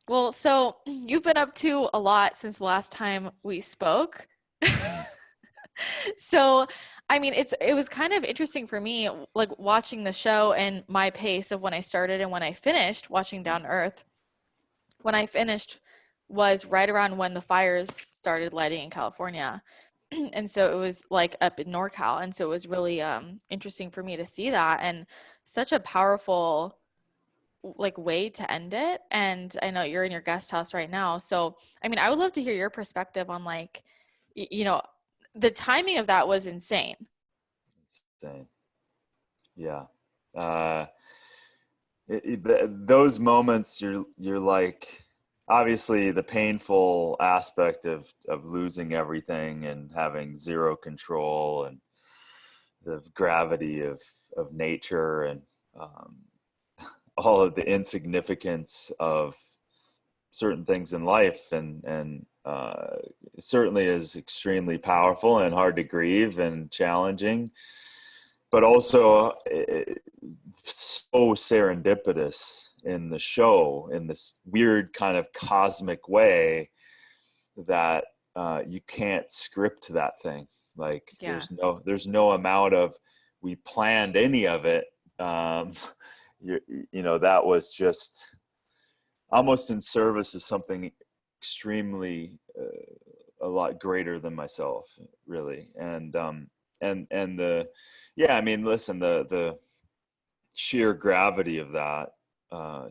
Well, so you've been up to a lot since the last time we spoke. Mm. So, I mean, it was kind of interesting for me, like watching the show and my pace of when I started and when I finished watching Down to Earth. When I finished was right around when the fires started lighting in California. And so it was like up in NorCal. And so it was really interesting for me to see that and such a powerful like way to end it. And I know you're in your guest house right now. So, I mean, I would love to hear your perspective on like, you know, the timing of that was insane. Insane. Yeah. Uh, those moments, you're like, obviously the painful aspect of losing everything and having zero control, and the gravity of nature, and um, all of the insignificance of certain things in life, and certainly is extremely powerful and hard to grieve and challenging, but also so serendipitous in the show in this weird kind of cosmic way that you can't script that thing. Like Yeah. there's no amount of we planned any of it. um you, you know, that was just almost in service of something extremely a lot greater than myself, really. And the yeah, I mean, listen, the sheer gravity of that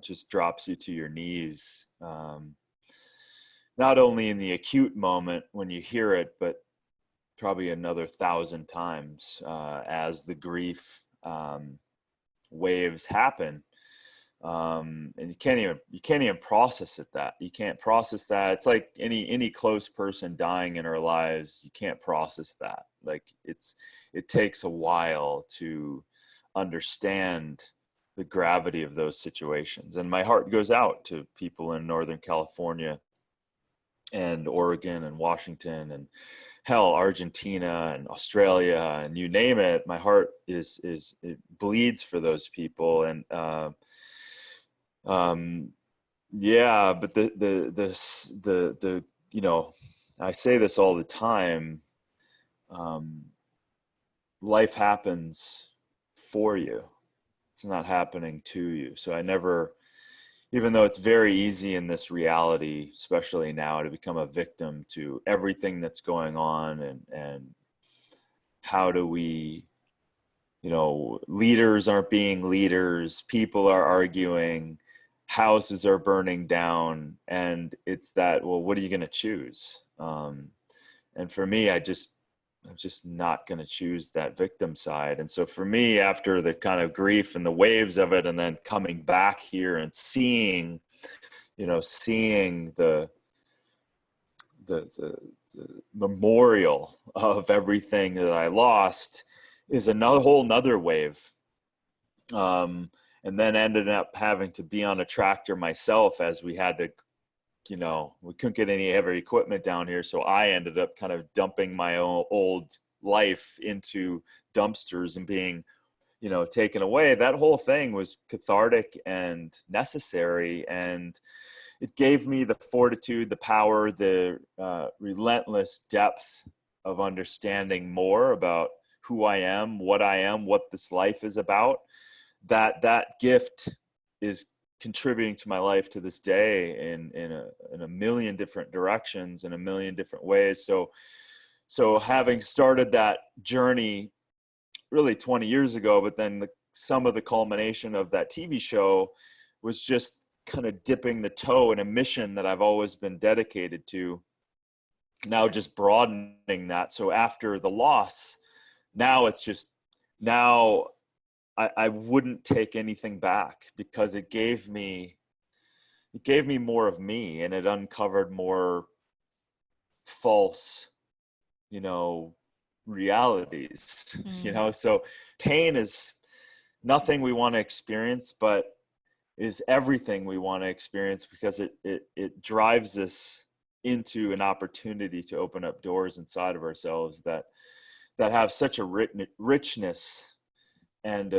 just drops you to your knees, not only in the acute moment when you hear it, but probably another 1,000 times as the grief waves happen. And you can't even process it. That you can't process that. It's like any close person dying in our lives. You can't process that. Like it takes a while to understand the gravity of those situations. And my heart goes out to people in Northern California and Oregon and Washington and hell, Argentina and Australia and you name it. My heart is it bleeds for those people. And um, yeah, but the you know, I say this all the time. Um, Life happens for you. It's not happening to you. So I never, even though it's very easy in this reality, especially now, to become a victim to everything that's going on, and how do we, you know, leaders aren't being leaders, people are arguing, houses are burning down, and it's that, well, what are you going to choose? And for me, I'm just not going to choose that victim side. And so for me, after the kind of grief and the waves of it, and then coming back here and seeing, seeing the memorial of everything that I lost, is another whole nother wave. And then ended up having to be on a tractor myself, as we had to, we couldn't get any heavy equipment down here. So I ended up kind of dumping my own old life into dumpsters and being, taken away. That whole thing was cathartic and necessary. And it gave me the fortitude, the power, the relentless depth of understanding more about who I am, what this life is about. That gift is contributing to my life to this day in a million different directions, in a million different ways. So having started that journey really 20 years ago, but then some of the culmination of that TV show was just kind of dipping the toe in a mission that I've always been dedicated to, now just broadening that. So after the loss, now it's just, now I wouldn't take anything back, because it gave me more of me, and it uncovered more false, realities. Mm. So pain is nothing we want to experience, but is everything we want to experience, because it drives us into an opportunity to open up doors inside of ourselves that have such a richness and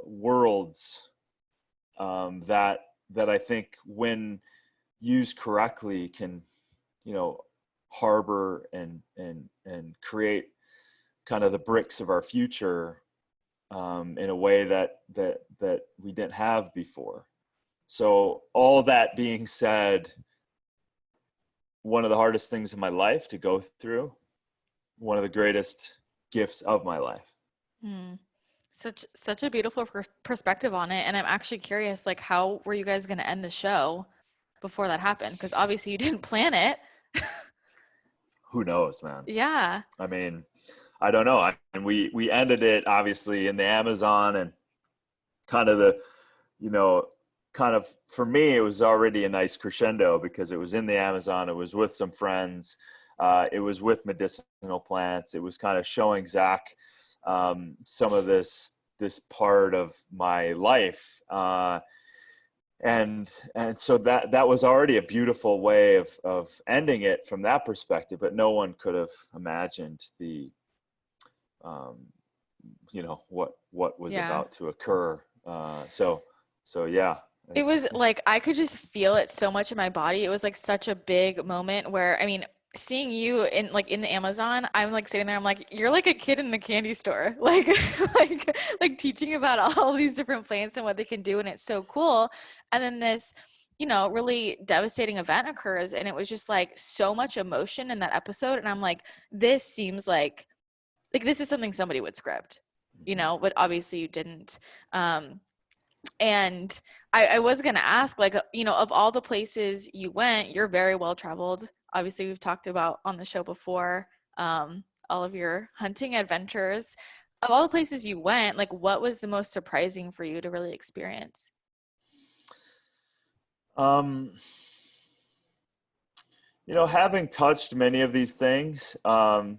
worlds that that I think when used correctly can, harbor and create kind of the bricks of our future, in a way that we didn't have before. So all that being said, one of the hardest things in my life to go through, one of the greatest gifts of my life. Hmm. Such a beautiful perspective on it. And I'm actually curious, like, how were you guys going to end the show before that happened? Because obviously you didn't plan it. Who knows, man? Yeah. I mean, I don't know. And we ended it obviously in the Amazon, and kind of the, kind of, for me, it was already a nice crescendo because it was in the Amazon. It was with some friends. It was with medicinal plants. It was kind of showing Zac some of this part of my life. And so that was already a beautiful way of ending it from that perspective, but no one could have imagined the, what was Yeah. about to occur. So yeah. It was like I could just feel it so much in my body. It was like such a big moment where, I mean, seeing you in the Amazon, I'm like sitting there, I'm like, you're like a kid in the candy store. Like like teaching about all these different plants and what they can do, and it's so cool. And then this, really devastating event occurs, and it was just like so much emotion in that episode, and I'm like, this seems like this is something somebody would script, but obviously you didn't. And I was going to ask, like, of all the places you went, you're very well traveled. Obviously, we've talked about on the show before, all of your hunting adventures. Of all the places you went, like, what was the most surprising for you to really experience? Um, having touched many of these things, I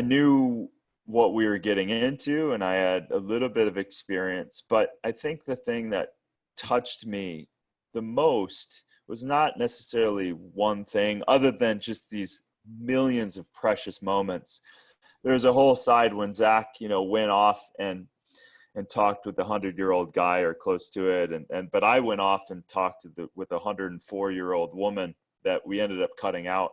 knew what we were getting into, and I had a little bit of experience. But I think the thing that touched me the most was not necessarily one thing, other than just these millions of precious moments. There's a whole side when Zac, went off and talked with the 100-year-old guy or close to it, but I went off and talked with a 104-year-old woman that we ended up cutting out.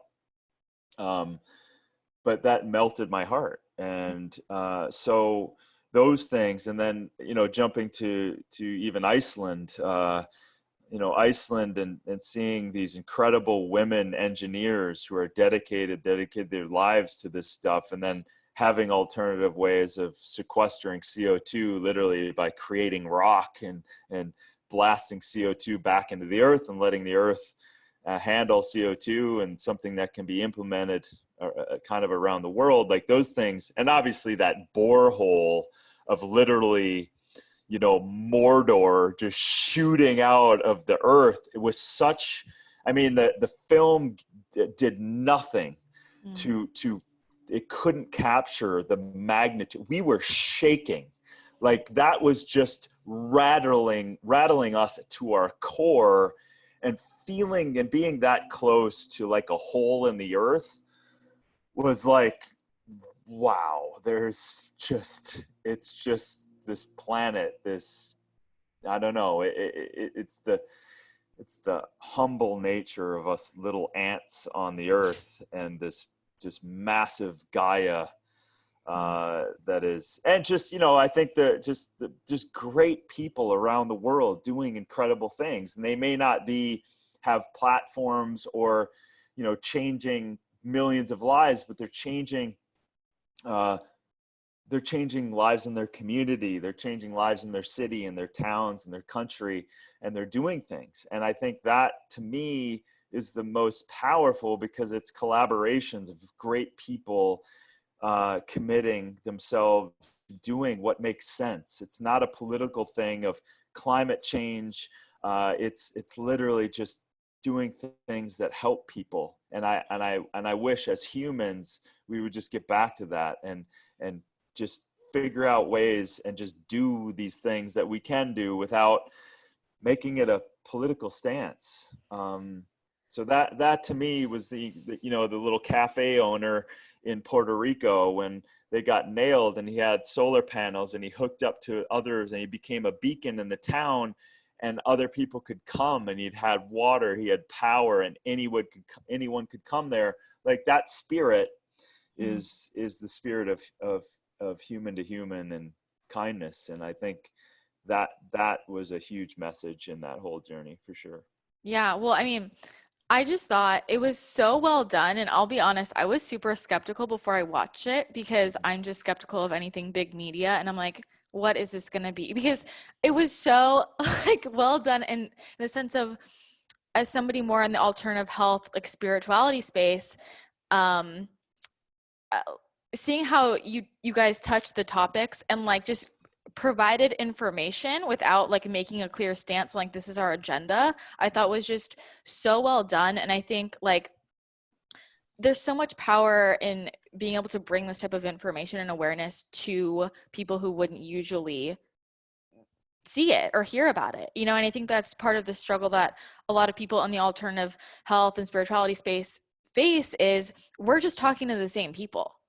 But that melted my heart. And so those things, and then, jumping to even Iceland, Iceland, and seeing these incredible women engineers who are dedicated their lives to this stuff, and then having alternative ways of sequestering CO2 literally by creating rock and blasting CO2 back into the earth and letting the earth handle CO2, and something that can be implemented kind of around the world, like those things. And obviously that borehole of literally, Mordor just shooting out of the earth. It was such, I mean, the film did nothing to it couldn't capture the magnitude. We were shaking. Like, that was just rattling us to our core, and feeling and being that close to like a hole in the earth was like, wow, it's just this planet, this, I don't know, it's the humble nature of us little ants on the earth, and this just massive Gaia that is, and just, I think just great people around the world doing incredible things, and they may not have platforms or, changing millions of lives, but they're changing lives in their community. They're changing lives in their city and their towns and their country, and they're doing things. And I think that, to me, is the most powerful, because it's collaborations of great people committing themselves, doing what makes sense. It's not a political thing of climate change. It's literally just doing things that help people. And I wish, as humans, we would just get back to that, and just figure out ways and just do these things that we can do without making it a political stance. So that to me was the little cafe owner in Puerto Rico, when they got nailed, and he had solar panels, and he hooked up to others, and he became a beacon in the town. and other people could come, and he'd had water, he had power, and anyone could come there. Like that spirit is the spirit of human to human and kindness. And I think that was a huge message in that whole journey for sure. Yeah, well, I mean, I just thought it was so well done. And I'll be honest, I was super skeptical before I watched it because I'm just skeptical of anything big media. And I'm like, what is this going to be? Because it was so like well done in the sense of, as somebody more in the alternative health, like spirituality space, um, uh, seeing how you guys touch the topics and like just provided information without like making a clear stance like this is our agenda, I thought was just so well done. And I think like there's so much power in being able to bring this type of information and awareness to people who wouldn't usually see it or hear about it, you know. And I think that's part of the struggle that a lot of people in the alternative health and spirituality space face is we're just talking to the same people.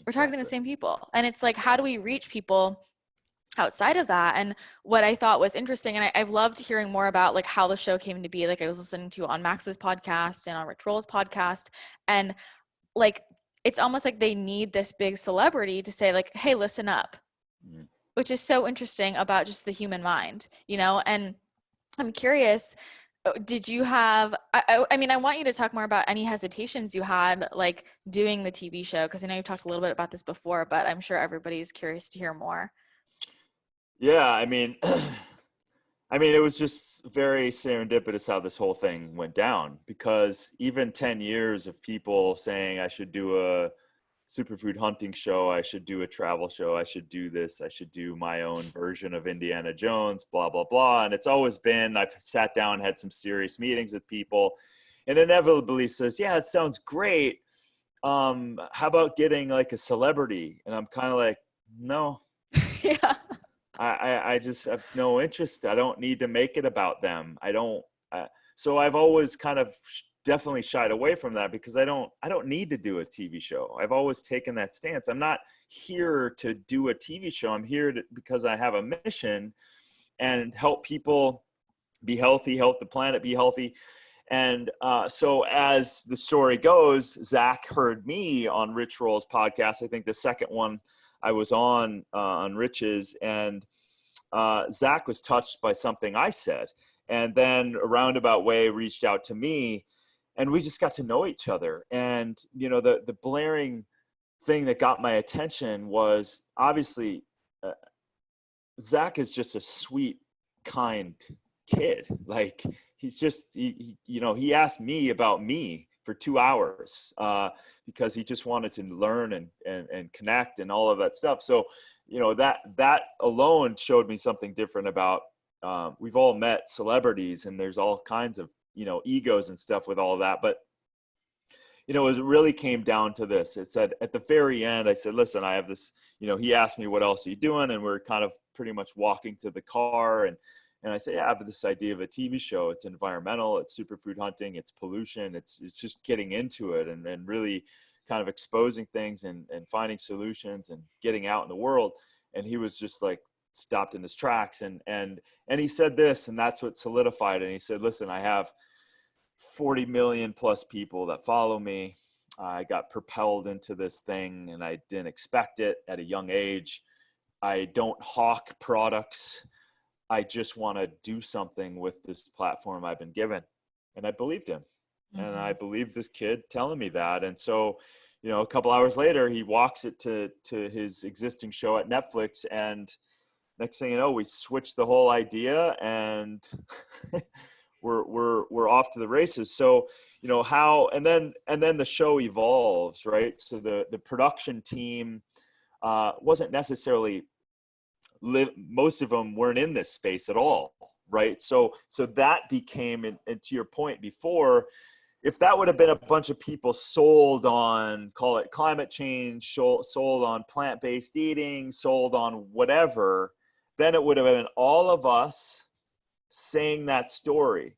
We're talking to the same people. And it's like, how do we reach people outside of that? And what I thought was interesting, and I've loved hearing more about like how the show came to be. Like I was listening to on Max's podcast and on Rich Roll's podcast, and like it's almost like they need this big celebrity to say like, hey, listen up, which is so interesting about just the human mind, you know. And I'm curious, did you have, I mean, I want you to talk more about any hesitations you had like doing the TV show, because I know you talked a little bit about this before, but I'm sure everybody's curious to hear more. Yeah, I mean, it was just very serendipitous how this whole thing went down, because even 10 years of people saying I should do a superfood hunting show, I should do a travel show, I should do this, I should do my own version of Indiana Jones, blah, blah, blah. And it's always been, I've sat down, had some serious meetings with people, and inevitably says, yeah, it sounds great. How about getting like a celebrity? And I'm kind of like, no. Yeah. I just have no interest. I don't need to make it about them. So I've always kind of definitely shied away from that, because I don't need to do a TV show. I've always taken that stance. I'm not here to do a TV show. I'm here because I have a mission and help people be healthy, help the planet be healthy. And so as the story goes, Zac heard me on Rich Roll's podcast. I think the second one I was on Rich's, and Zac was touched by something I said, and then a roundabout way reached out to me, and we just got to know each other. And you know, the blaring thing that got my attention was obviously Zac is just a sweet, kind kid. Like he's just he asked me about me for 2 hours because he just wanted to learn and connect and all of that stuff. So, you know, that alone showed me something different about, we've all met celebrities, and there's all kinds of, you know, egos and stuff with all of that. But, you know, it really came down to this. It said at the very end, I said, listen, I have this, you know, he asked me, what else are you doing? And we're kind of pretty much walking to the car, and I say, yeah, I have this idea of a TV show. It's environmental, it's superfood hunting, it's pollution. It's just getting into it and really kind of exposing things and finding solutions and getting out in the world. And he was just like stopped in his tracks. And he said this, and that's what solidified it. And he said, listen, I have 40 million plus people that follow me. I got propelled into this thing, and I didn't expect it at a young age. I don't hawk products. I just want to do something with this platform I've been given. And I believed him. Mm-hmm. And I believed this kid telling me that. And so, you know, a couple hours later, he walks it to his existing show at Netflix. And next thing you know, we switched the whole idea, and we're off to the races. So, you know, and then the show evolves, right? So the production team wasn't necessarily most of them weren't in this space at all, right? So that became, and to your point before, if that would have been a bunch of people sold on, call it climate change, sold on plant-based eating, sold on whatever, then it would have been all of us saying that story,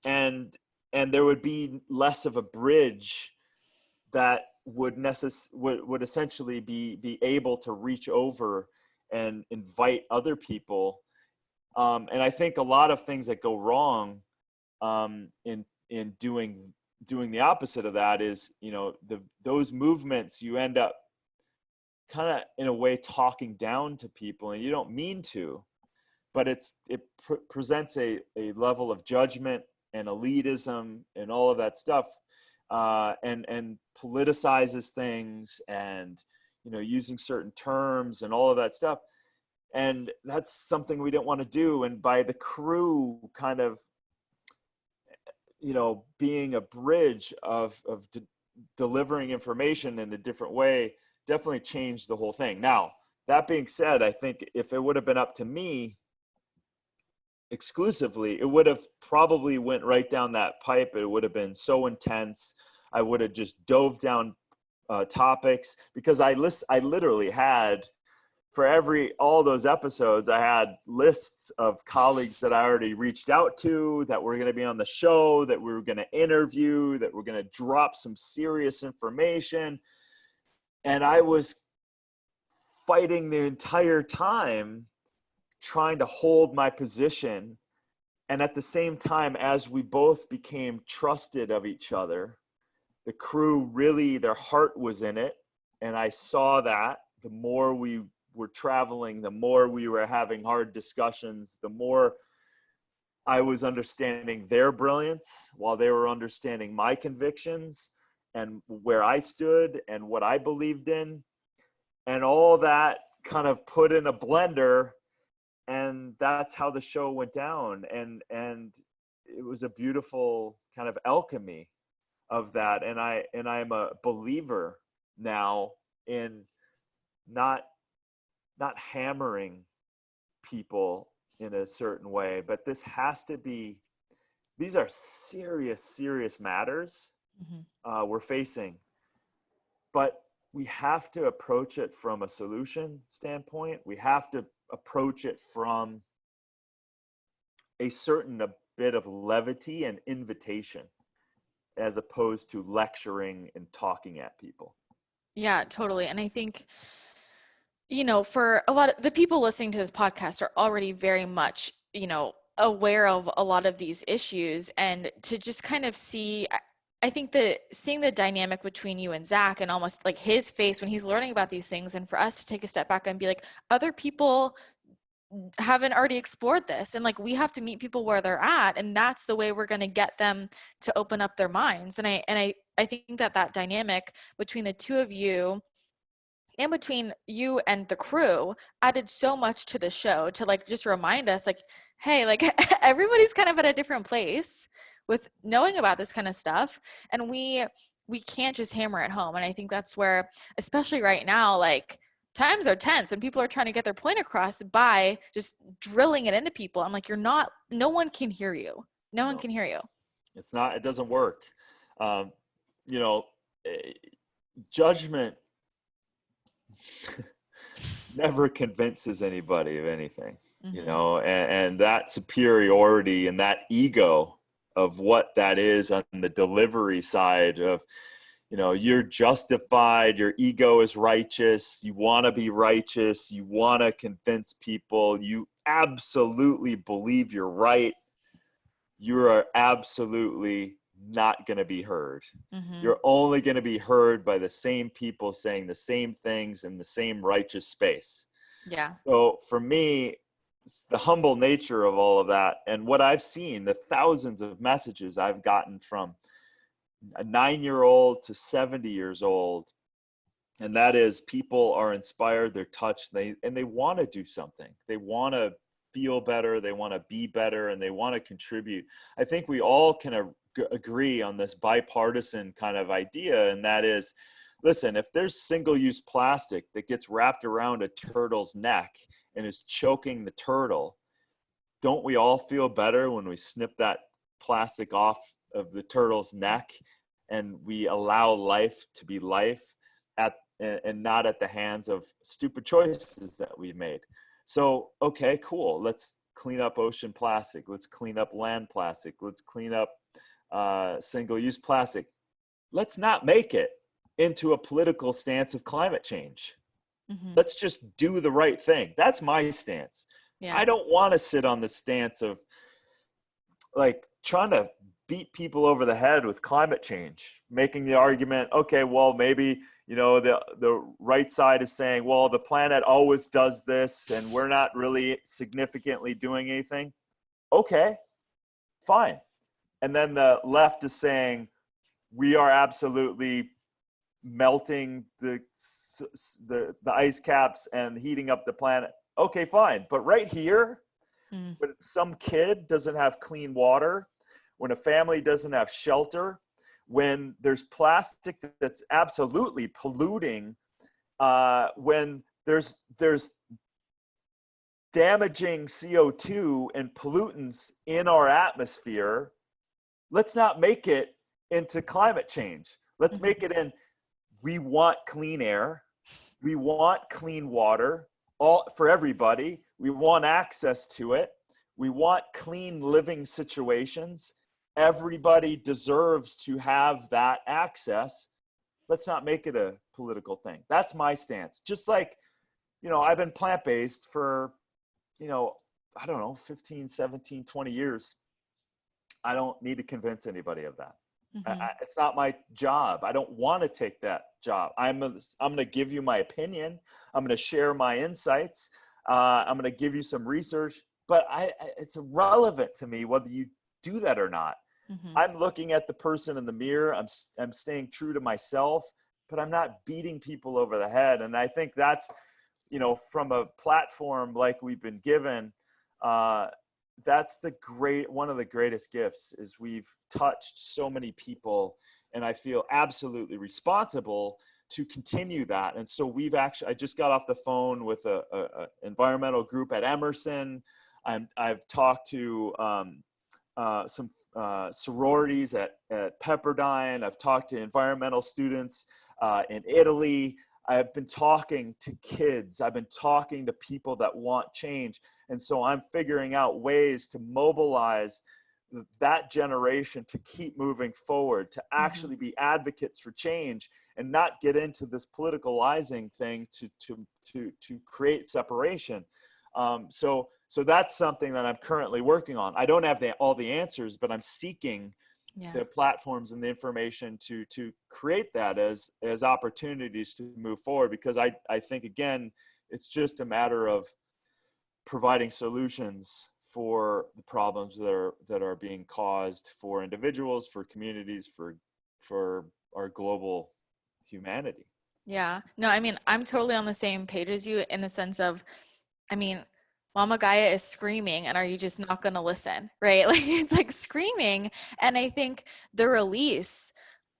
and there would be less of a bridge that would essentially be able to reach over and invite other people And I think a lot of things that go wrong in doing the opposite of that is, you know, those movements, you end up kind of in a way talking down to people, and you don't mean to, but it presents a level of judgment and elitism and all of that stuff, and politicizes things, and, you know, using certain terms and all of that stuff. And that's something we didn't want to do. And by the crew kind of, you know, being a bridge of delivering information in a different way, definitely changed the whole thing. Now, that being said, I think if it would have been up to me exclusively, it would have probably went right down that pipe. It would have been so intense. I would have just dove down topics, because I literally had, for all those episodes, I had lists of colleagues that I already reached out to, that were going to be on the show, that we were going to interview, that were going to drop some serious information. And I was fighting the entire time, trying to hold my position. And at the same time, as we both became trusted of each other, the crew really, their heart was in it. And I saw that the more we were traveling, the more we were having hard discussions, the more I was understanding their brilliance while they were understanding my convictions and where I stood and what I believed in. And all that kind of put in a blender, and that's how the show went down. And it was a beautiful kind of alchemy of that. And I'm a believer now in not hammering people in a certain way, but these are serious matters we're facing, but we have to approach it from a solution standpoint. We have to approach it from a bit of levity and invitation, as opposed to lecturing and talking at people. Yeah, totally. And I think, you know, for a lot of the people listening to this podcast are already very much, you know, aware of a lot of these issues, and to just kind of see, I think that seeing the dynamic between you and Zac, and almost like his face when he's learning about these things, and for us to take a step back and be like, other people haven't already explored this, and like we have to meet people where they're at, and that's the way we're going to get them to open up their minds. And I think that dynamic between the two of you, and between you and the crew, added so much to the show, to like just remind us like, hey, like everybody's kind of at a different place with knowing about this kind of stuff, and we can't just hammer it home. And I think that's where, especially right now, like times are tense and people are trying to get their point across by just drilling it into people. I'm like, no one can hear you. No one can hear you. It doesn't work. You know, judgment never convinces anybody of anything, you know, and that superiority and that ego of what that is on the delivery side of, you know, you're justified, your ego is righteous, you want to be righteous, you want to convince people, you absolutely believe you're right, you are absolutely not going to be heard. You're only going to be heard by the same people saying the same things in the same righteous space. Yeah. So for me, it's the humble nature of all of that, and what I've seen, the thousands of messages I've gotten from a 9-year-old to 70 years old, and that is, people are inspired, they're touched, and they want to do something. They want to feel better, they want to be better, and they want to contribute. I think we all can agree on this bipartisan kind of idea, and that is, listen, if there's single-use plastic that gets wrapped around a turtle's neck and is choking the turtle, don't we all feel better when we snip that plastic off of the turtle's neck and we allow life to be life and not at the hands of stupid choices that we've made? So, okay, cool. Let's clean up ocean plastic. Let's clean up land plastic. Let's clean up single-use plastic. Let's not make it into a political stance of climate change. Let's just do the right thing. That's my stance. Yeah. I don't want to sit on the stance of like trying to beat people over the head with climate change, making the argument, okay, well, maybe, you know, the right side is saying, well, the planet always does this and we're not really significantly doing anything. Okay, fine. And then the left is saying, we are absolutely melting the ice caps and heating up the planet. Okay, fine. But right here, when some kid doesn't have clean water, when a family doesn't have shelter, when there's plastic that's absolutely polluting, when there's damaging CO2 and pollutants in our atmosphere, let's not make it into climate change. Let's make it in, we want clean air, we want clean water, all for everybody. We want access to it. We want clean living situations. Everybody deserves to have that access. Let's not make it a political thing. That's my stance. Just like, you know, I've been plant-based for, you know, I don't know, 15, 17, 20 years. I don't need to convince anybody of that. It's not my job. I don't want to take that job. I'm going to give you my opinion. I'm going to share my insights. I'm going to give you some research, but it's irrelevant to me whether you do that or not. I'm looking at the person in the mirror. I'm staying true to myself, but I'm not beating people over the head. And I think that's, you know, from a platform like we've been given, that's one of the greatest gifts is we've touched so many people, and I feel absolutely responsible to continue that. And so I just got off the phone with a environmental group at Emerson. I've talked to some sororities at Pepperdine. I've talked to environmental students in Italy. I've been talking to kids. I've been talking to people that want change. And so I'm figuring out ways to mobilize that generation to keep moving forward, to actually be advocates for change and not get into this politicalizing thing to create separation. So that's something that I'm currently working on. I don't have all the answers, but I'm seeking the platforms and the information to create that as opportunities to move forward, because I think, again, it's just a matter of providing solutions for the problems that are being caused for individuals, for communities, for our global humanity. Yeah. No, I mean, I'm totally on the same page as you in the sense of, I mean, Mama Gaia is screaming, and are you just not going to listen? Right? Like, it's like screaming. And I think the release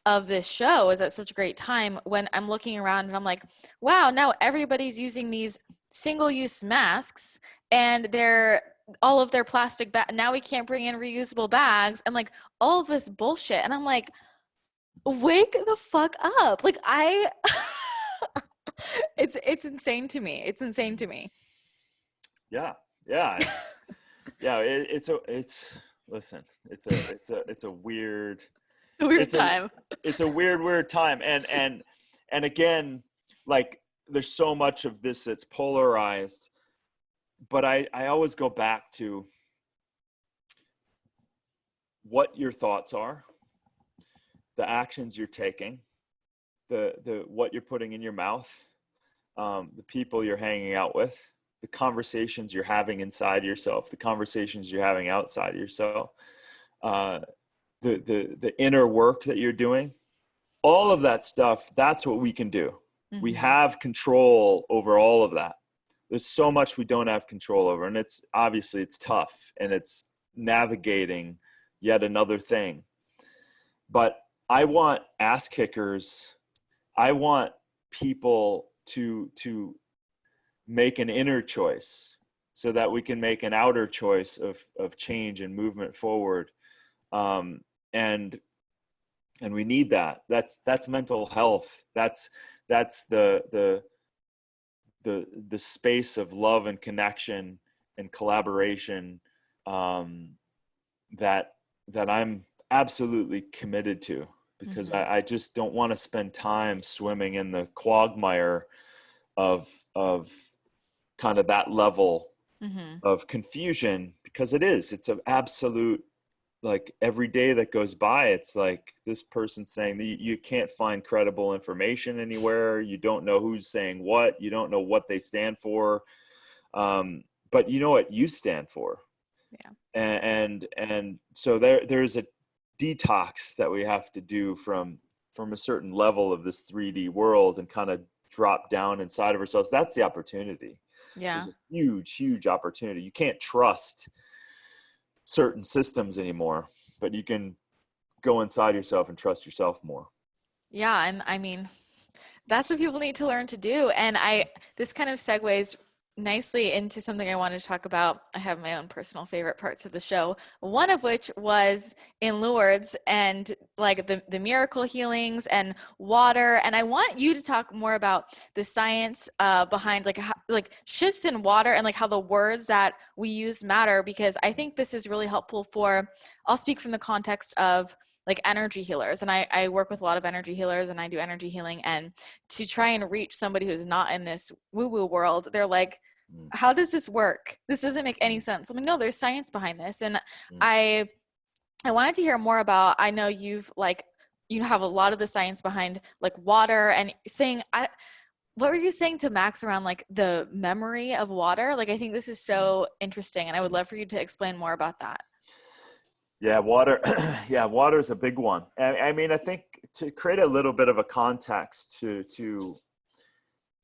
of this show is at such a great time when I'm looking around and I'm like, wow, now everybody's using these single-use masks and all of their plastic now we can't bring in reusable bags and like all of this bullshit. And I'm like, wake the fuck up. Like it's insane to me. It's insane to me. Yeah. Listen, it's a weird time. It's a weird time. And again, like, there's so much of this that's polarized, but I always go back to what your thoughts are, the actions you're taking, the what you're putting in your mouth, the people you're hanging out with, the conversations you're having inside yourself, the conversations you're having outside yourself, the inner work that you're doing, all of that stuff. That's what we can do. We have control over all of that. There's so much we don't have control over, and it's tough, and it's navigating yet another thing. But I want ass kickers. I want people to make an inner choice so that we can make an outer choice of change and movement forward. And we need that. That's mental health. That's the space of love and connection and collaboration that I'm absolutely committed to, because I just don't want to spend time swimming in the quagmire of kind of that level Mm-hmm. of confusion, because it's an absolute, like every day that goes by, it's like this person saying that you can't find credible information anywhere. You don't know who's saying what. You don't know what they stand for. But you know what you stand for. Yeah. And so there's a detox that we have to do from a certain level of this 3D world and kind of drop down inside of ourselves. That's the opportunity. There's Yeah. a huge opportunity. You can't trust certain systems anymore, but you can go inside yourself and trust yourself more. Yeah. And I mean, that's what people need to learn to do. And this kind of segues nicely into something I wanted to talk about. I have my own personal favorite parts of the show, one of which was in Lourdes and like the miracle healings and water. And I want you to talk more about the science behind like like shifts in water and like how the words that we use matter, because I think this is really helpful for, I'll speak from the context of like energy healers. And I work with a lot of energy healers and I do energy healing. And to try and reach somebody who's not in this woo-woo world, they're like, Mm, how does this work? This doesn't make any mm, sense. I'm like, no, there's science behind this. And mm. I I wanted to hear more about, I know you've like, you have a lot of the science behind like water and saying, what were you saying to Max around like the memory of water? Like, I think this is so interesting and I would love for you to explain more about that. Yeah, water. Yeah, water is a big one. I mean, I think to create a little bit of a context to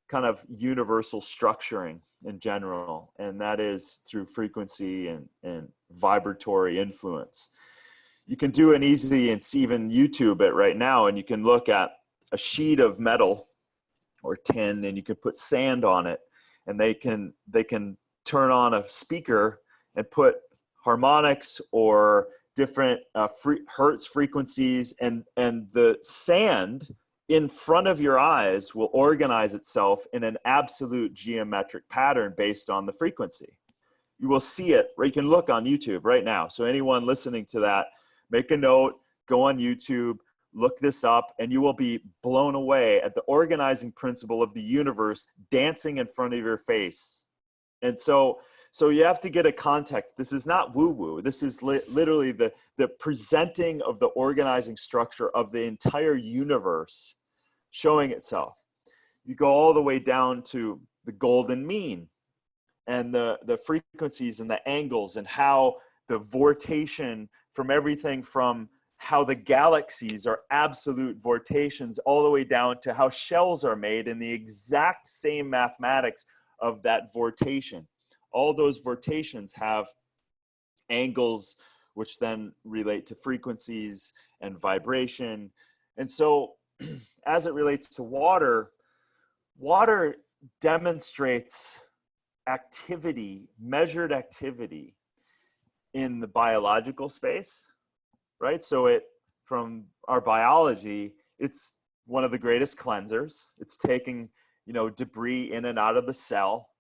kind of universal structuring in general, and that is through frequency and vibratory influence. You can do an easy and even YouTube it right now, and you can look at a sheet of metal or tin, and you can put sand on it, and they can turn on a speaker and put harmonics or different hertz frequencies, and the sand in front of your eyes will organize itself in an absolute geometric pattern based on the frequency. You will see it, or you can look on YouTube right now. So anyone listening to that, make a note, go on YouTube, look this up, and you will be blown away at the organizing principle of the universe dancing in front of your face. And so you have to get a context. This is not woo-woo. This is literally the presenting of the organizing structure of the entire universe showing itself. You go all the way down to the golden mean and the frequencies and the angles and how the vortation from everything from how the galaxies are absolute vortations all the way down to how shells are made in the exact same mathematics of that vortation. All those vortations have angles which then relate to frequencies and vibration. And so as it relates to water, water demonstrates activity, measured activity in the biological space, right? So from our biology, it's one of the greatest cleansers. It's taking, debris in and out of the cell.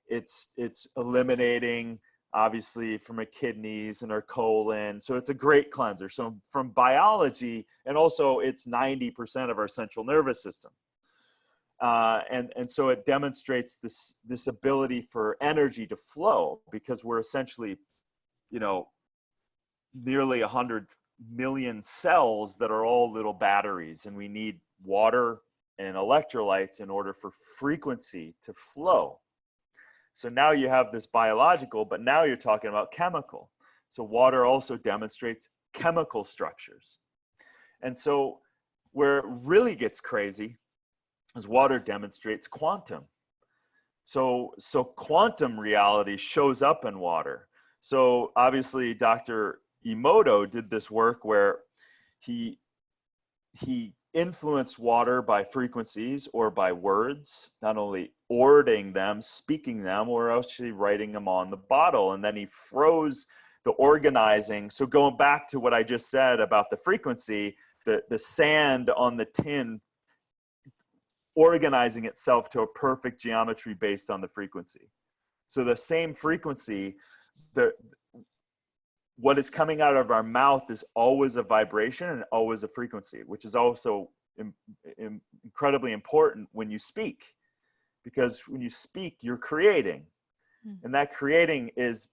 It's eliminating, obviously, from our kidneys and our colon. So it's a great cleanser. So from biology, and also it's 90% of our central nervous system. And so it demonstrates this ability for energy to flow, because we're essentially, nearly 100 million cells that are all little batteries, and we need water and electrolytes in order for frequency to flow. So now you have this biological, but now you're talking about chemical. So water also demonstrates chemical structures. And so where it really gets crazy is water demonstrates quantum. So quantum reality shows up in water. So obviously Dr. Emoto did this work where he influenced water by frequencies or by words, not only ording them, speaking them, or actually writing them on the bottle. And then he froze the organizing. So going back to what I just said about the frequency, the sand on the tin organizing itself to a perfect geometry based on the frequency. So the same frequency, what is coming out of our mouth is always a vibration and always a frequency, which is also incredibly important when you speak, because when you speak, you're creating. And that creating is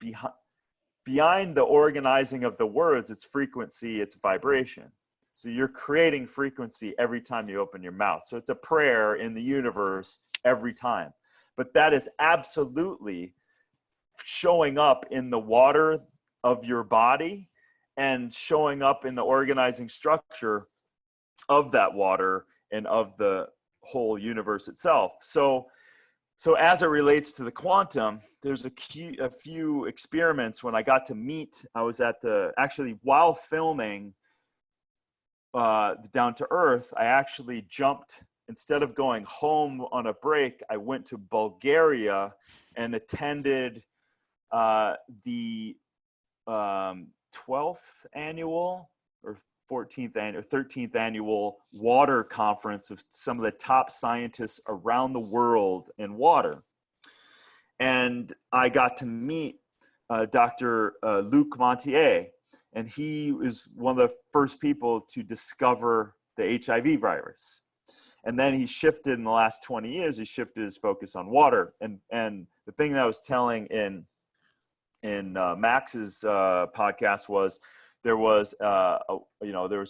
behind the organizing of the words, it's frequency, it's vibration. So you're creating frequency every time you open your mouth. So it's a prayer in the universe every time. But that is absolutely showing up in the water of your body and showing up in the organizing structure of that water and of the whole universe itself. So as it relates to the quantum, there's a few experiments when I got to meet, I was actually while filming Down to Earth, I actually jumped, instead of going home on a break, I went to Bulgaria and attended the 12th annual or 14th or 13th annual water conference of some of the top scientists around the world in water. And I got to meet Dr. Luc Montagnier, and he was one of the first people to discover the HIV virus. And then he shifted in the last 20 years, he shifted his focus on water. And the thing that I was telling in Max's podcast was there was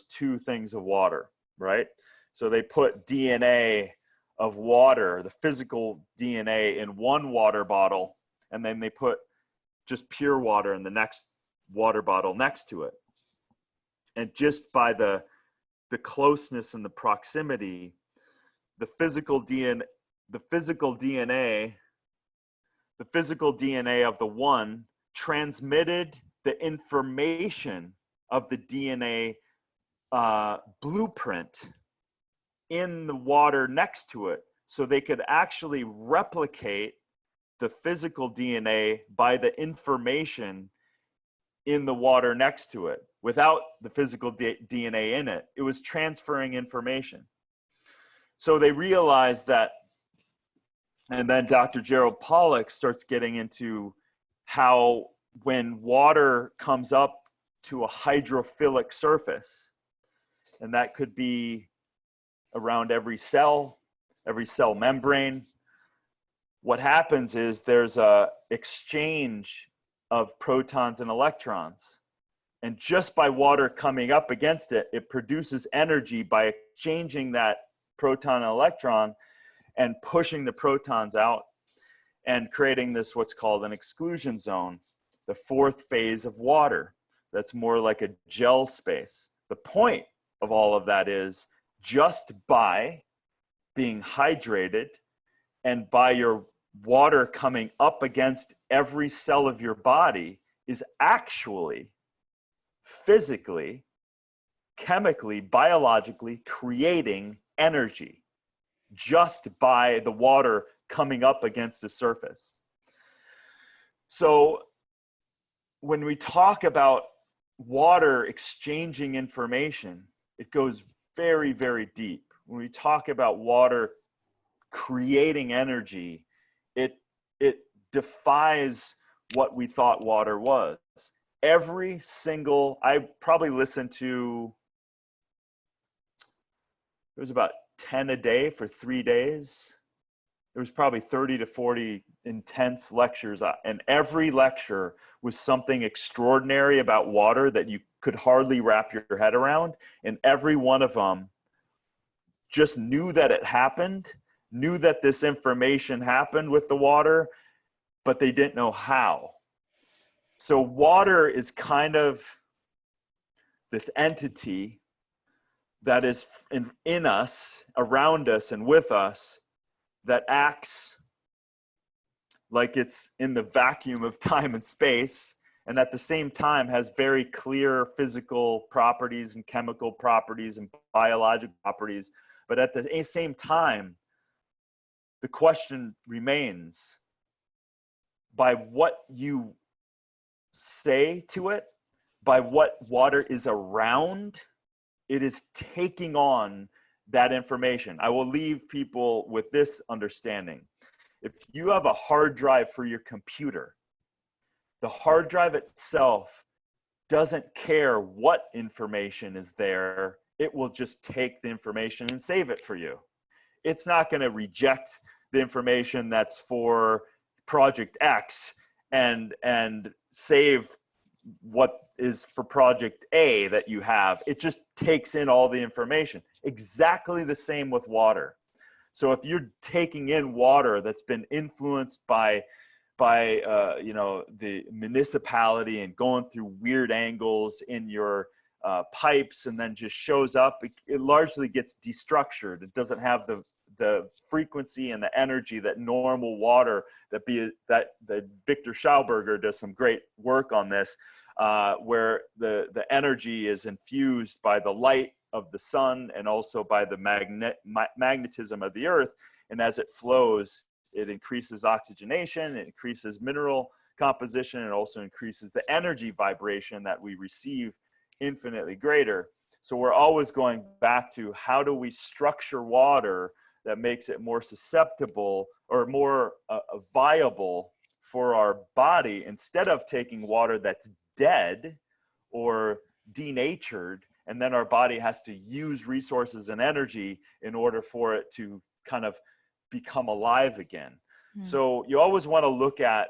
two things of water, right? So they put DNA of water, the physical DNA, in one water bottle, and then they put just pure water in the next water bottle next to it. And just by the closeness and the proximity, the physical DNA of the one transmitted the information of the DNA blueprint in the water next to it, so they could actually replicate the physical DNA by the information in the water next to it without the physical DNA in it. It was transferring information. So they realized that, and then Dr. Gerald Pollack starts getting into how when water comes up to a hydrophilic surface, and that could be around every cell membrane, what happens is there's a exchange of protons and electrons. And just by water coming up against it, it produces energy by exchanging that proton and electron and pushing the protons out and creating this what's called an exclusion zone, the fourth phase of water. That's more like a gel space. The point of all of that is just by being hydrated and by your water coming up against every cell of your body is actually physically, chemically, biologically creating energy just by the water coming up against the surface. So when we talk about water exchanging information, it goes very, very deep. When we talk about water creating energy, it defies what we thought water was. Every single, I probably listened to, it was about 10 a day for 3 days. There was probably 30 to 40 intense lectures, and every lecture was something extraordinary about water that you could hardly wrap your head around. And every one of them just knew that it happened, knew that this information happened with the water, but they didn't know how. So water is kind of this entity that is in us, around us, and with us, that acts like it's in the vacuum of time and space, and at the same time has very clear physical properties and chemical properties and biological properties. But at the same time, the question remains, by what you say to it, by what water is around, it is taking on that information. I will leave people with this understanding. If you have a hard drive for your computer, the hard drive itself doesn't care what information is there. It will just take the information and save it for you. It's not going to reject the information that's for Project X and save what is for project A that you have. It just takes in all the information. Exactly the same with water. So if you're taking in water that's been influenced by the municipality and going through weird angles in your pipes, and then just shows up, it largely gets destructured. It doesn't have the frequency and the energy that normal water that Victor Schauberger does some great work on this, where the energy is infused by the light of the sun and also by the magnetism of the earth. And as it flows, it increases oxygenation, it increases mineral composition, and also increases the energy vibration that we receive infinitely greater. So we're always going back to, how do we structure water that makes it more susceptible or more viable for our body, instead of taking water that's dead or denatured, and then our body has to use resources and energy in order for it to kind of become alive again. So you always want to look at,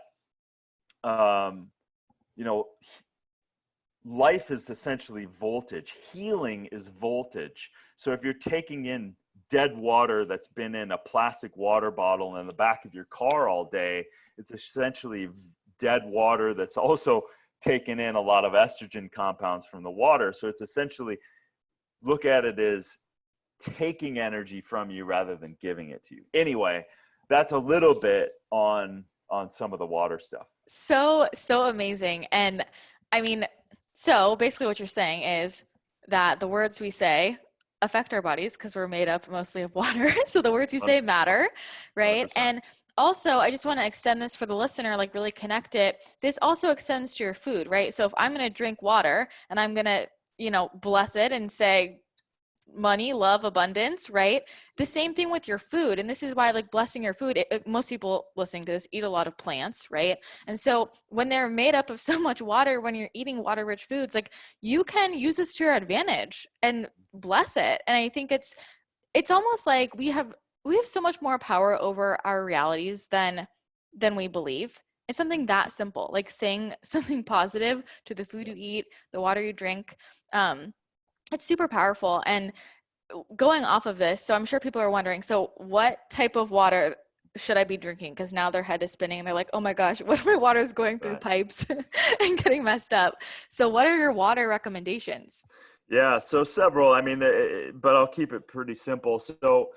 life is essentially voltage. Healing is voltage. So if you're taking in dead water that's been in a plastic water bottle in the back of your car all day, it's essentially dead water that's also taken in a lot of estrogen compounds from the water. So it's essentially, look at it as taking energy from you rather than giving it to you. Anyway, that's a little bit on some of the water stuff. So amazing. And I mean, so basically what you're saying is that the words we say affect our bodies because we're made up mostly of water. So the words you say matter, right? 100%. And also, I just want to extend this for the listener, like really connect it. This also extends to your food, right? So if I'm going to drink water and I'm going to, bless it and say, money, love, abundance, right? The same thing with your food. And this is why, like, blessing your food, most people listening to this eat a lot of plants, right? And so when they're made up of so much water, when you're eating water rich foods, like, you can use this to your advantage and bless it. And I think it's almost like we have so much more power over our realities than we believe. It's something that simple, like saying something positive to the food you eat, the water you drink. It's super powerful. And going off of this, so I'm sure people are wondering, so what type of water should I be drinking? Because now their head is spinning and they're like, oh my gosh, what if my water is going through pipes and getting messed up? So what are your water recommendations? Yeah, so several. I mean, but I'll keep it pretty simple. So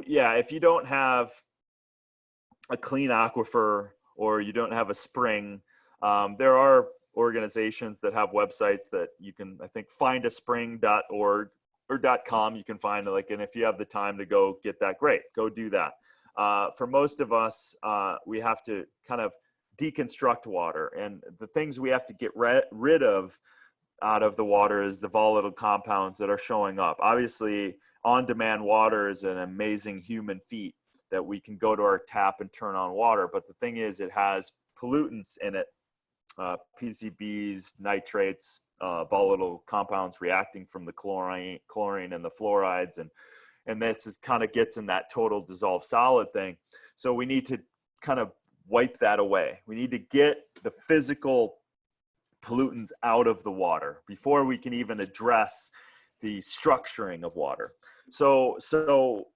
yeah, if you don't have a clean aquifer or you don't have a spring, there are organizations that have websites that you can, I think, findaspring.org or .com. You can find, like, and if you have the time to go get that, great, go do that. For most of us, we have to kind of deconstruct water, and the things we have to get rid of out of the water is the volatile compounds that are showing up. Obviously, on-demand water is an amazing human feat that we can go to our tap and turn on water. But the thing is, it has pollutants in it, PCBs, nitrates, volatile compounds reacting from the chlorine and the fluorides. And this kind of gets in that total dissolved solid thing. So we need to kind of wipe that away. We need to get the physical pollutants out of the water before we can even address the structuring of water. So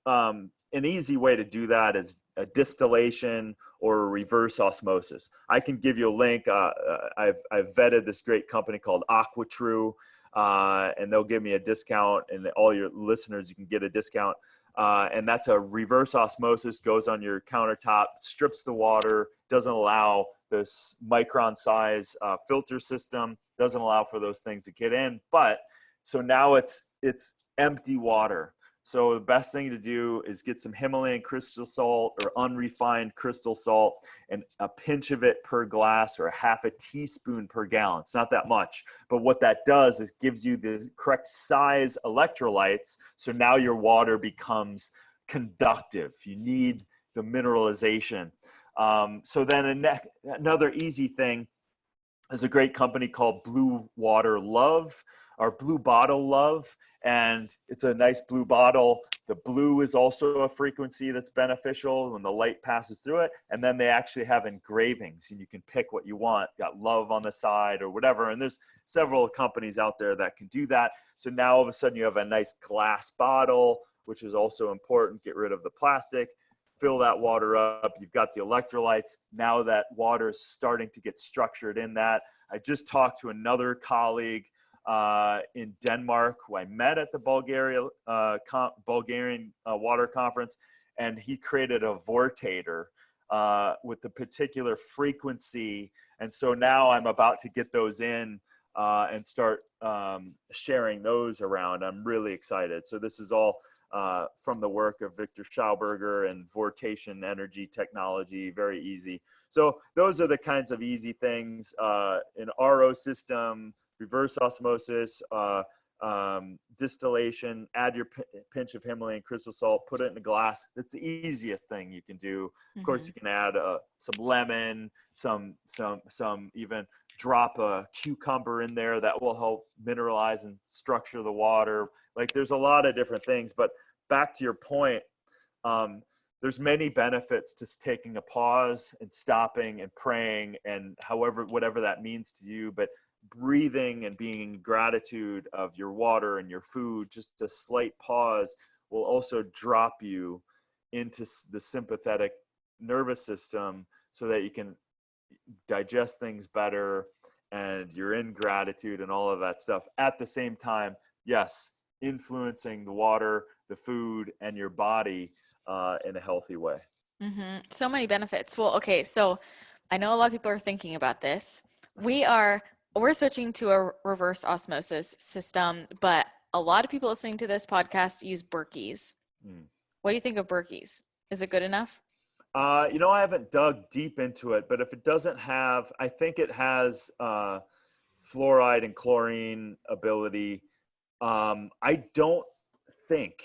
an easy way to do that is a distillation or a reverse osmosis. I can give you a link. I've vetted this great company called AquaTrue, and they'll give me a discount, and all your listeners, you can get a discount. And that's a reverse osmosis, goes on your countertop, strips the water, doesn't allow this micron size filter system, doesn't allow for those things to get in. But so now it's empty water. So the best thing to do is get some Himalayan crystal salt or unrefined crystal salt, and a pinch of it per glass or a half a teaspoon per gallon. It's not that much, but what that does is gives you the correct size electrolytes. So now your water becomes conductive. You need the mineralization. So then another easy thing is a great company called Blue Water Love, our blue bottle love, and it's a nice blue bottle. The blue is also a frequency that's beneficial when the light passes through it. And then they actually have engravings, and you can pick what you want. Got love on the side or whatever. And there's several companies out there that can do that. So now all of a sudden you have a nice glass bottle, which is also important. Get rid of the plastic, fill that water up. You've got the electrolytes. Now that water is starting to get structured in that. I just talked to another colleague in Denmark, who I met at the Bulgarian water conference, and he created a vortator with the particular frequency. And so now I'm about to get those in and start sharing those around. I'm really excited. So this is all from the work of Victor Schauberger and Vortation Energy Technology, very easy. So those are the kinds of easy things. An RO system, reverse osmosis, distillation, add your pinch of Himalayan crystal salt, put it in a glass. That's the easiest thing you can do. Of course, you can add some lemon, some even drop a cucumber in there that will help mineralize and structure the water. Like there's a lot of different things, but back to your point, there's many benefits to taking a pause and stopping and praying and whatever that means to you, but breathing and being in gratitude of your water and your food, just a slight pause will also drop you into the sympathetic nervous system so that you can digest things better and you're in gratitude and all of that stuff. At the same time, yes, influencing the water, the food, and your body in a healthy way. So many benefits. Well, okay, so I know a lot of people are thinking about this. We're switching to a reverse osmosis system, but a lot of people listening to this podcast use Berkeys. What do you think of Berkeys? Is it good enough? I haven't dug deep into it, but if it doesn't have, I think it has fluoride and chlorine ability. I don't think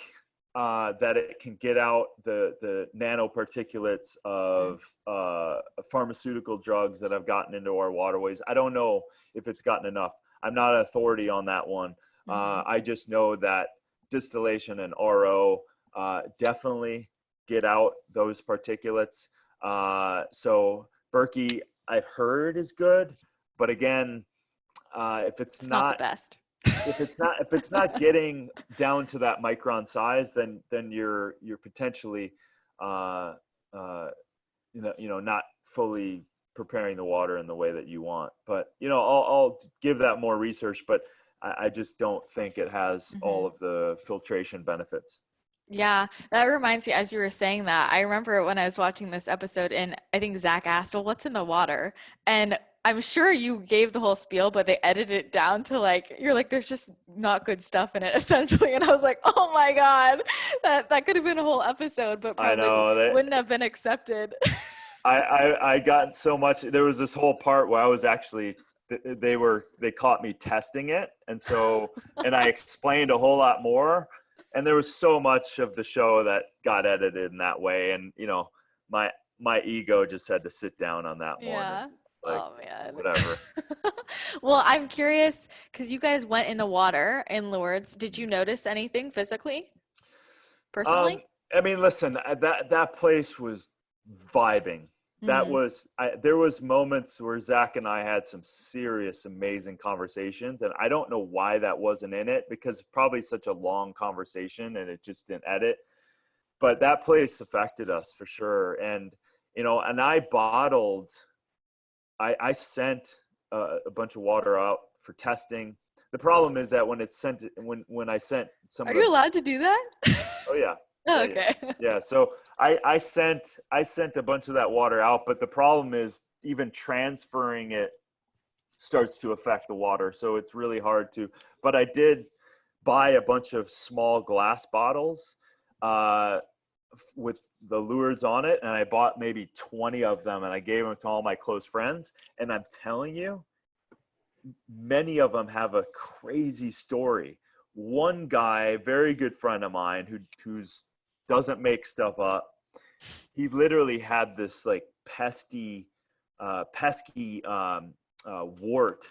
that it can get out the nanoparticulates of pharmaceutical drugs that have gotten into our waterways. I don't know if it's gotten enough. I'm not an authority on that one. I just know that distillation and RO definitely get out those particulates. So Berkey, I've heard is good, but again, if it's not the best. if it's not getting down to that micron size, then you're potentially not fully preparing the water in the way that you want. But I'll give that more research, but I just don't think it has all of the filtration benefits. Yeah, that reminds me, as you were saying that, I remember when I was watching this episode and I think Zac asked, well, what's in the water? And I'm sure you gave the whole spiel, but they edited it down to you're like, there's just not good stuff in it, essentially. And I was like, oh my God, that could have been a whole episode, but probably wouldn't have been accepted. I got so much. There was this whole part where I was actually, they caught me testing it. And so, and I explained a whole lot more. And there was so much of the show that got edited in that way. And, my ego just had to sit down on that one. Yeah. Oh man. Whatever. Well, I'm curious because you guys went in the water in Lourdes. Did you notice anything physically, personally? I mean, listen, that place was vibing. That was, there was moments where Zac and I had some serious, amazing conversations. And I don't know why that wasn't in it, because probably such a long conversation and it just didn't edit. But that place affected us for sure. And, and I sent a bunch of water out for testing. The problem is that when it's sent, when I sent some, are you allowed to do that? Oh yeah. Oh, okay. Yeah. So I sent a bunch of that water out, but the problem is even transferring it starts to affect the water. So it's really hard to, but I did buy a bunch of small glass bottles with the Lourdes on it. And I bought maybe 20 of them and I gave them to all my close friends. And I'm telling you, many of them have a crazy story. One guy, very good friend of mine who's doesn't make stuff up. He literally had this pesky wart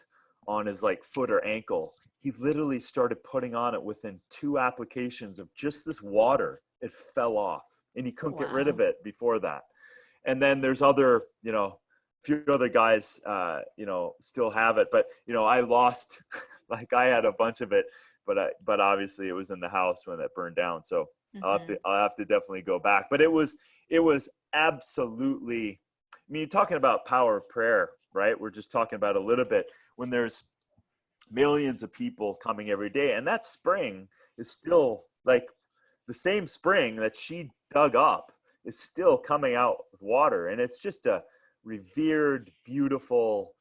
on his foot or ankle. he literally started putting on it within 2 applications of just this water. It fell off, and he couldn't get rid Wow. of it before that. And then there's other, few other guys, still have it, but, I lost, like I had a bunch of it, but obviously it was in the house when it burned down. So I'll have to definitely go back. But it was absolutely, I mean, you're talking about power of prayer, right? We're just talking about a little bit when there's millions of people coming every day. And that spring is still like the same spring that she dug up is still coming out with water. And it's just a revered, beautiful,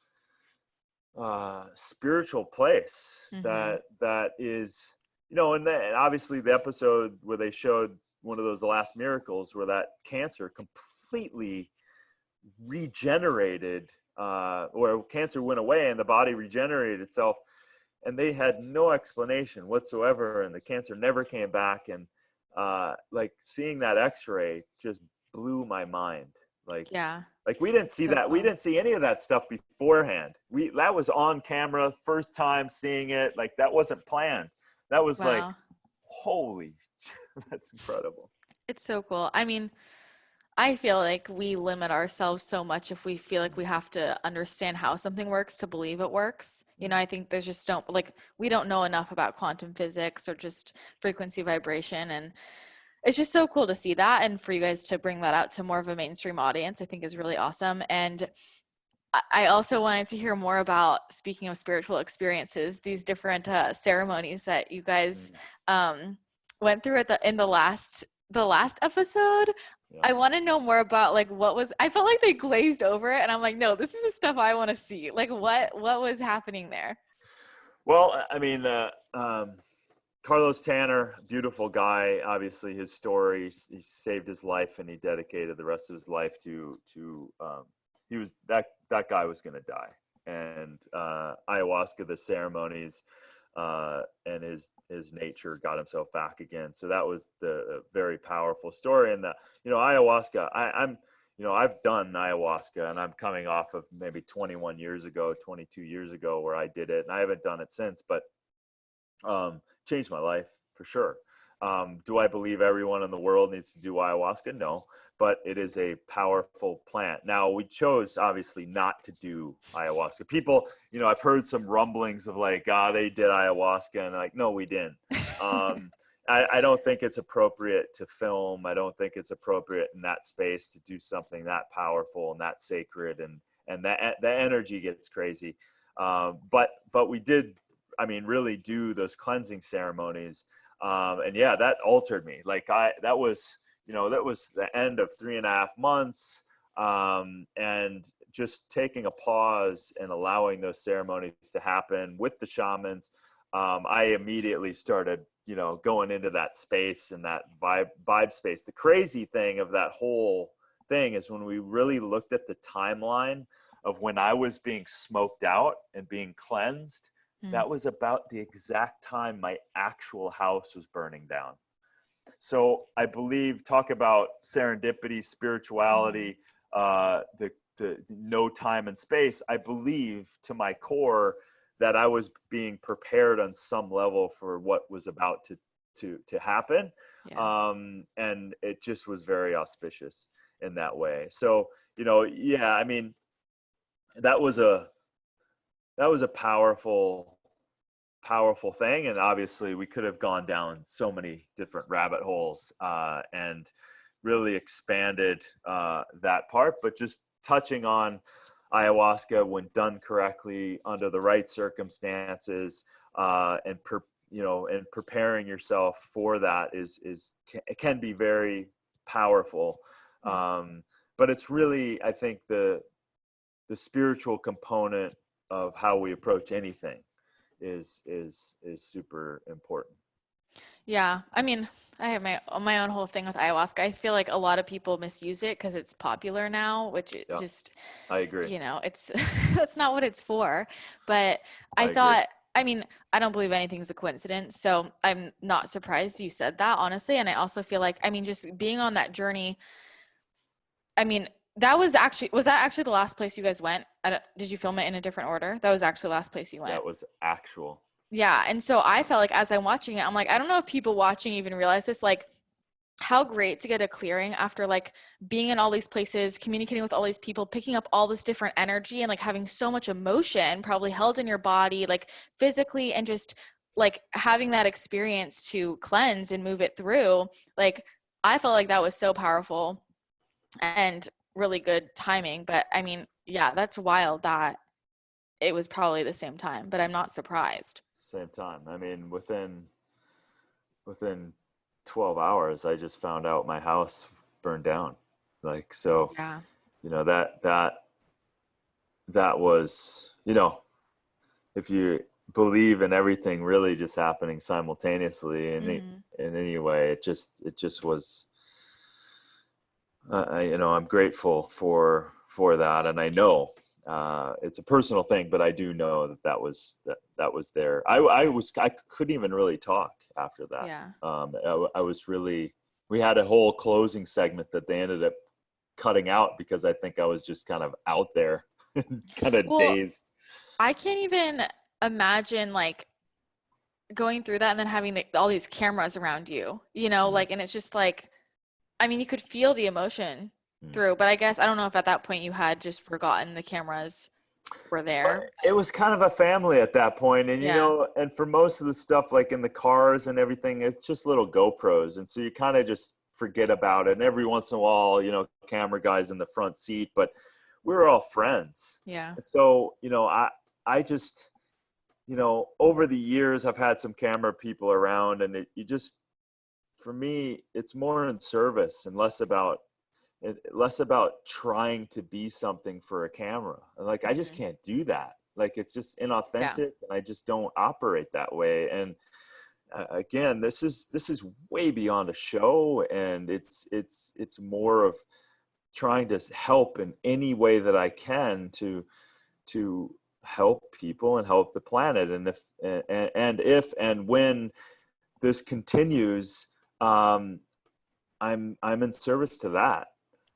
spiritual place that is, and then obviously the episode where they showed one of those last miracles where that cancer completely regenerated, or cancer went away and the body regenerated itself, and they had no explanation whatsoever, and the cancer never came back. And like seeing that x-ray just blew my mind. Like we didn't see that. We didn't see any of that stuff beforehand. That was on camera, first time seeing it. Like that wasn't planned. That was like, holy, that's incredible. It's so cool. I mean, I feel like we limit ourselves so much if we feel like we have to understand how something works to believe it works. I think there's just we don't know enough about quantum physics or just frequency vibration. And it's just so cool to see that. And for you guys to bring that out to more of a mainstream audience, I think is really awesome. And I also wanted to hear more about, speaking of spiritual experiences, these different ceremonies that you guys went through in the last episode. I want to know more about I felt like they glazed over it, and I'm like, no, this is the stuff I want to see. Like what was happening there? Well, I mean, Carlos Tanner, beautiful guy. Obviously his story, he saved his life and he dedicated the rest of his life to he was that guy was going to die. And ayahuasca, the ceremonies, and his nature got himself back again. So that was the very powerful story. And that, ayahuasca, I've done ayahuasca, and I'm coming off of maybe 22 years ago where I did it, and I haven't done it since, but changed my life for sure. Do I believe everyone in the world needs to do ayahuasca? No, but it is a powerful plant. Now, we chose obviously not to do ayahuasca. People, I've heard some rumblings of like, they did ayahuasca, and like, no, we didn't. I don't think it's appropriate to film. I don't think it's appropriate in that space to do something that powerful and that sacred, and that the energy gets crazy. But we did, really do those cleansing ceremonies. And yeah, that altered me. Like that was the end of 3.5 months. And just taking a pause and allowing those ceremonies to happen with the shamans. I immediately started, going into that space and that vibe space. The crazy thing of that whole thing is when we really looked at the timeline of when I was being smoked out and being cleansed, that was about the exact time my actual house was burning down. So I believe, talk about serendipity, spirituality, the no time and space. I believe to my core that I was being prepared on some level for what was about to happen. Yeah. And it just was very auspicious in that way. So, that was a powerful thing. And obviously we could have gone down so many different rabbit holes, and really expanded that part, but just touching on ayahuasca when done correctly under the right circumstances, and preparing yourself for that it can be very powerful. But it's really, I think the spiritual component of how we approach anything is super important. Yeah. I have my own whole thing with ayahuasca. I feel like a lot of people misuse it because it's popular now, which just, I agree. It's, that's not what it's for. But I thought, I don't believe anything's a coincidence. So I'm not surprised you said that, honestly. And I also feel like, just being on that journey, was that actually the last place you guys went? Did you film it in a different order? That was actually the last place you went. That was actual. Yeah. And so I felt like as I'm watching it, I'm like, I don't know if people watching even realize this, like how great to get a clearing after like being in all these places, communicating with all these people, picking up all this different energy and like having so much emotion probably held in your body, like physically, and just like having that experience to cleanse and move it through. Like I felt like that was so powerful and really good timing. But I mean, yeah, that's wild that it was probably the same time, but I'm not surprised. Same time. I mean, within 12 hours, I just found out my house burned down. Like, so, Yeah. that was, if you believe in everything really just happening simultaneously Hmm. in any way, it just was, I'm grateful for that. And I know, it's a personal thing, but I do know that was there. I couldn't even really talk after that. Yeah. I was really, we had a whole closing segment that they ended up cutting out because I think I was just kind of out there, kind of Well, dazed. I can't even imagine like going through that and then having all these cameras around you, Mm, like, and it's just like, I mean, you could feel the emotion mm. through, but I guess I don't know if at that point you had just forgotten the cameras were there. It was kind of a family at that point, and Yeah. and for most of the stuff, like in the cars and everything, it's just little GoPros, and so you kind of just forget about it. And every once in a while, camera guys in the front seat, but we were all friends. Yeah. So, I just, over the years, I've had some camera people around, and for me, it's more in service and less about trying to be something for a camera. Like, I just Hmm. can't do that. Like, it's just Yeah. inauthentic, and I just don't operate that way. And again, this is way beyond a show, and it's more of trying to help in any way that I can to help people and help the planet. And if and when this continues, um, I'm in service to that.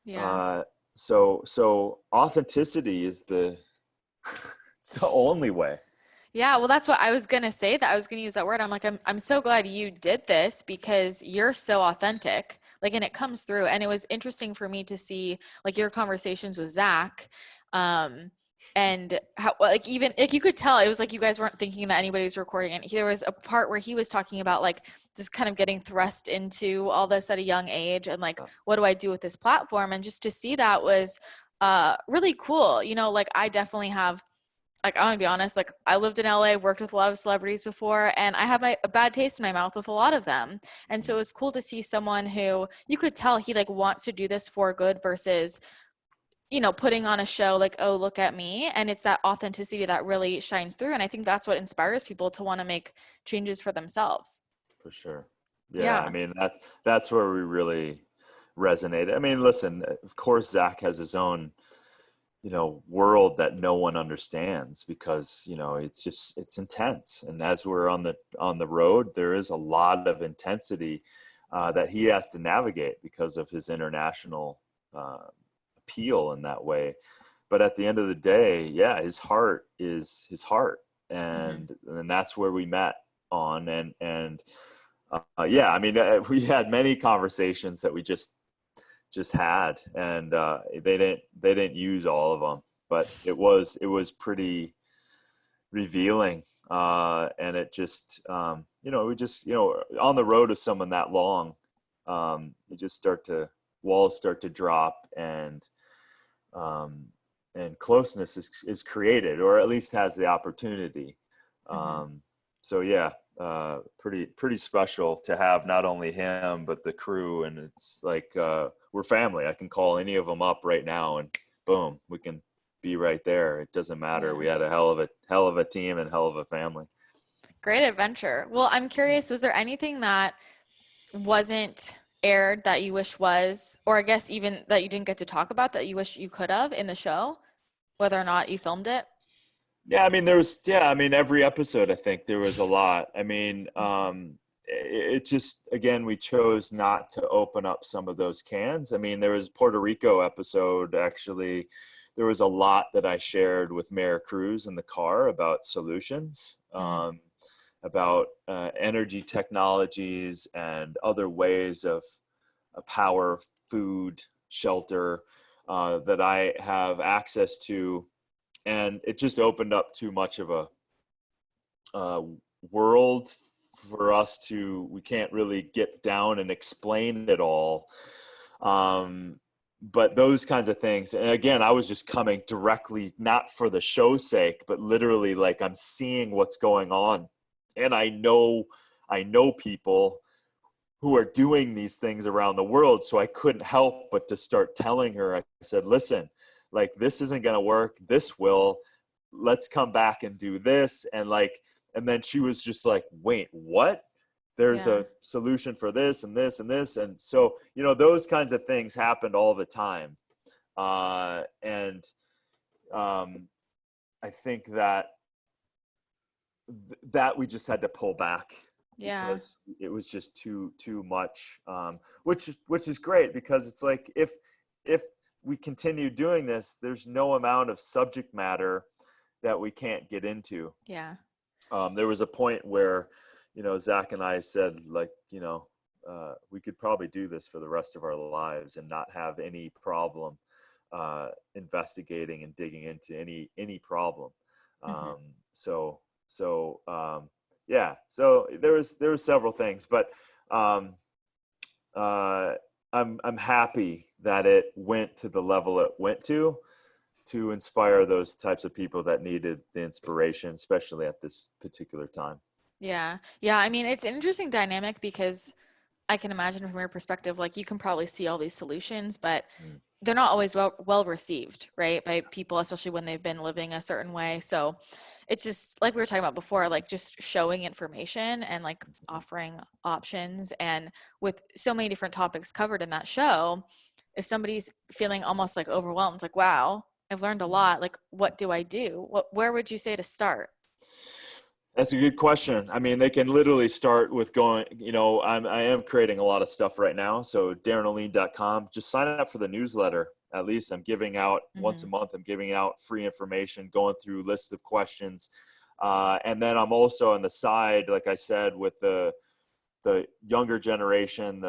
Yeah. Uh, so authenticity is it's the only way. Yeah, well, that's what I was gonna say, that I was gonna use that word. I'm like, I'm so glad you did this because you're so authentic. Like, and it comes through. And it was interesting for me to see like your conversations with Zach. And how like even like you could tell it was like you guys weren't thinking that anybody was recording it. There was a part where he was talking about like just kind of getting thrust into all this at a young age and like what do I do with this platform? And just to see that was really cool. Like I definitely have, like, I'm gonna be honest, like I lived in LA, worked with a lot of celebrities before, and I have a bad taste in my mouth with a lot of them. And so it was cool to see someone who you could tell he like wants to do this for good versus, putting on a show like, oh, look at me. And it's that authenticity that really shines through. And I think that's what inspires people to want to make changes for themselves. For sure. Yeah, I Yeah. mean, that's where we really resonate. I mean, listen, of course Zach has his own, world that no one understands because, it's intense. And as we're on the road, there is a lot of intensity that he has to navigate because of his international uh, appeal in that way. But at the end of the day, yeah, his heart is his heart, Hmm. and that's where we met on. And yeah, I mean, we had many conversations that we just had, and they didn't use all of them, but it was pretty revealing, and it just we just on the road with someone that long, you just walls start to drop, um, and closeness is created, or at least has the opportunity. Hmm. Um, so yeah, pretty special to have not only him but the crew, and it's like we're family. I can call any of them up right now, and boom, we can be right there. It doesn't matter. Yeah. We had a hell of a team and hell of a family. Great adventure. Well, I'm curious, was there anything that wasn't aired that you wish was, or I guess even that you didn't get to talk about that you wish you could have in the show, whether or not you filmed it? Yeah, I mean, every episode, I think there was a lot. I mean, Mhm. it just, again, we chose not to open up some of those cans. I mean, there was Puerto Rico episode, actually. There was a lot that I shared with Mayor Cruz in the car about solutions. Mm. about energy technologies and other ways of power, food, shelter that I have access to. And it just opened up too much of a world for us we can't really get down and explain it all. But those kinds of things. And again, I was just coming directly, not for the show's sake, but literally like I'm seeing what's going on. And I know people who are doing these things around the world. So I couldn't help but to start telling her, I said, listen, like, this isn't going to work. This will. Let's come back and do this. And then she was just like, wait, what? There's a solution for this and this and this. And so, those kinds of things happened all the time. I think that we just had to pull back. Yeah. Because it was just too much, which is great, because it's like, if we continue doing this, there's no amount of subject matter that we can't get into. Yeah. There was a point where, Zac and I said, like, we could probably do this for the rest of our lives and not have any problem investigating and digging into any problem. Yeah, so there was several things, but I'm happy that it went to the level it went to inspire those types of people that needed the inspiration, especially at this particular time. Yeah. I mean, it's an interesting dynamic, because I can imagine from your perspective, like, you can probably see all these solutions, but they're not always well received, right, by people, especially when they've been living a certain way. So it's just like we were talking about before, like, just showing information and like offering options. And with so many different topics covered in that show, if somebody's feeling almost like overwhelmed, like, wow, I've learned a lot, like, what do I do? Where would you say to start? That's a good question. I mean, they can literally start with going, I am creating a lot of stuff right now. So darinolien.com, just sign up for the newsletter. At least I'm giving out once a month, I'm giving out free information, going through lists of questions. And then I'm also on the side, like I said, with the younger generation,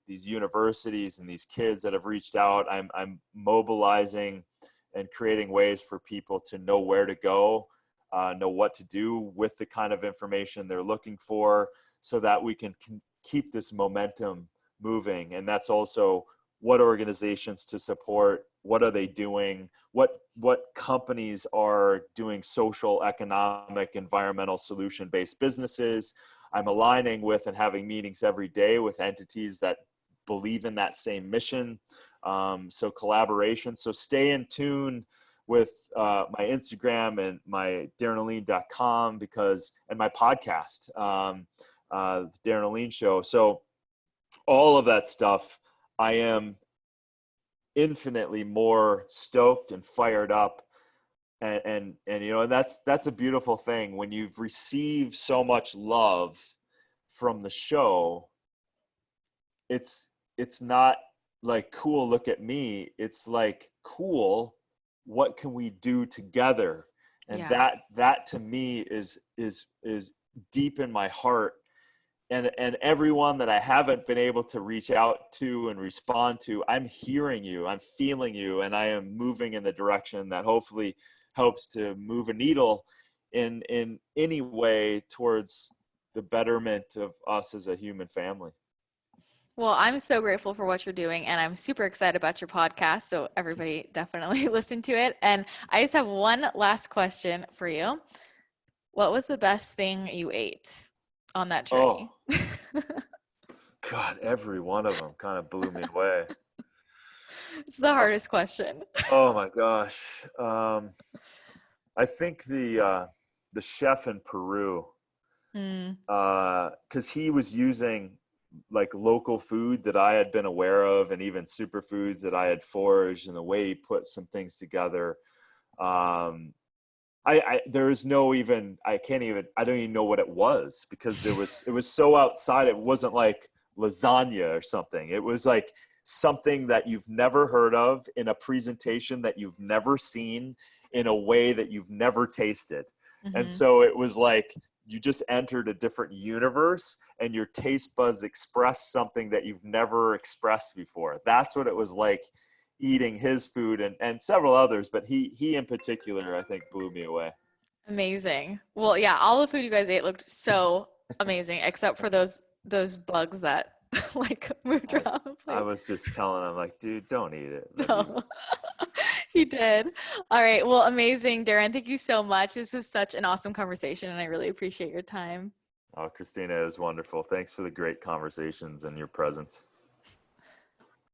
these universities and these kids that have reached out. I'm mobilizing and creating ways for people to know where to go, know what to do with the kind of information they're looking for, so that we can keep this momentum moving. And that's also what organizations to support, what are they doing, what companies are doing social, economic, environmental, solution-based businesses. I'm aligning with and having meetings every day with entities that believe in that same mission. So collaboration. So stay in tune with my Instagram and my darinolien.com, and my podcast, the Darin Olien Show. So all of that stuff, I am infinitely more stoked and fired up. And that's a beautiful thing when you've received so much love from the show. It's not like, cool, look at me. It's like, cool, what can we do together? And that to me is deep in my heart. And everyone that I haven't been able to reach out to and respond to, I'm hearing you, I'm feeling you, and I am moving in the direction that hopefully helps to move a needle in any way towards the betterment of us as a human family. Well, I'm so grateful for what you're doing, and I'm super excited about your podcast. So everybody definitely listen to it. And I just have one last question for you. What was the best thing you ate on that journey? Oh, God, every one of them kind of blew me away. It's the hardest question. Oh my gosh. I think the chef in Peru, because he was using like local food that I had been aware of, and even superfoods that I had foraged, and the way he put some things together. I don't even know what it was, because it was so outside. It wasn't like lasagna or something. It was like something that you've never heard of, in a presentation that you've never seen, in a way that you've never tasted. And so it was like you just entered a different universe and your taste buds expressed something that you've never expressed before. That's what it was like eating his food, and several others, but he in particular, I think, blew me away. Amazing. Well, yeah, all the food you guys ate looked so amazing, except for those bugs that like moved I, around the I plate. was just telling him, like, dude, don't eat it. But he, No, he did. All right. Well, amazing, Darin. Thank you so much. This was such an awesome conversation, and I really appreciate your time. oh, Christina, it was wonderful. Thanks for the great conversations and your presence.